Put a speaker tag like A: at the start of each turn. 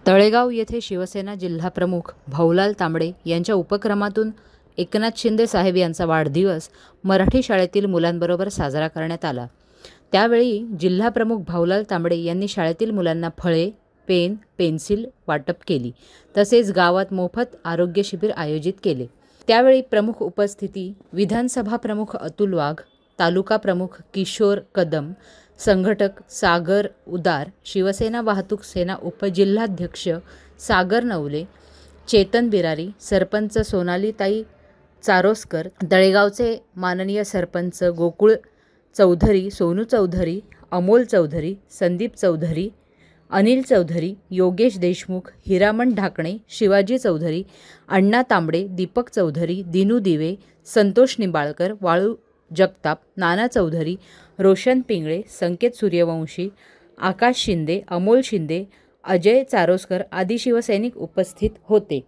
A: तळेगाव येथे शिवसेना जिल्हाप्रमुख भाऊलाल तांबडे यांच्या उपक्रमातून एकनाथ शिंदे साहेब यांचा वाढदिवस मराठी शाळेतील मुलांबरोबर साजरा करण्यात आला। त्यावेळी जिल्हाप्रमुख भाऊलाल तांबडे यांनी शाळेतील मुलांना फळे, पेन, पेन्सिल वाटप केली। तसेच गावात मोफत आरोग्य शिबिर आयोजित केले। त्यावेळी प्रमुख उपस्थिती विधानसभा प्रमुख अतुल वाघ, तालुका प्रमुख किशोर कदम, संघटक सागर उदार, शिवसेना वाहतूक सेना उपजिल्हाध्यक्ष सागर नवले, चेतन बिरारी, सरपंच सोनालीताई चारोस्कर, तळेगावचे माननीय सरपंच गोकुळ चौधरी, सोनू चौधरी, अमोल चौधरी, संदीप चौधरी, अनिल चौधरी, योगेश देशमुख, हिरामण ढाकणे, शिवाजी चौधरी, अण्णा तांबडे, दीपक चौधरी, दिनू दिवे, संतोष निंबाळकर, वाळू जगताप, नाना चौधरी, रोशन पिंगळे, संकेत सूर्यवंशी, आकाश शिंदे, अमोल शिंदे, अजय चारोस्कर आदी शिवसैनिक उपस्थित होते।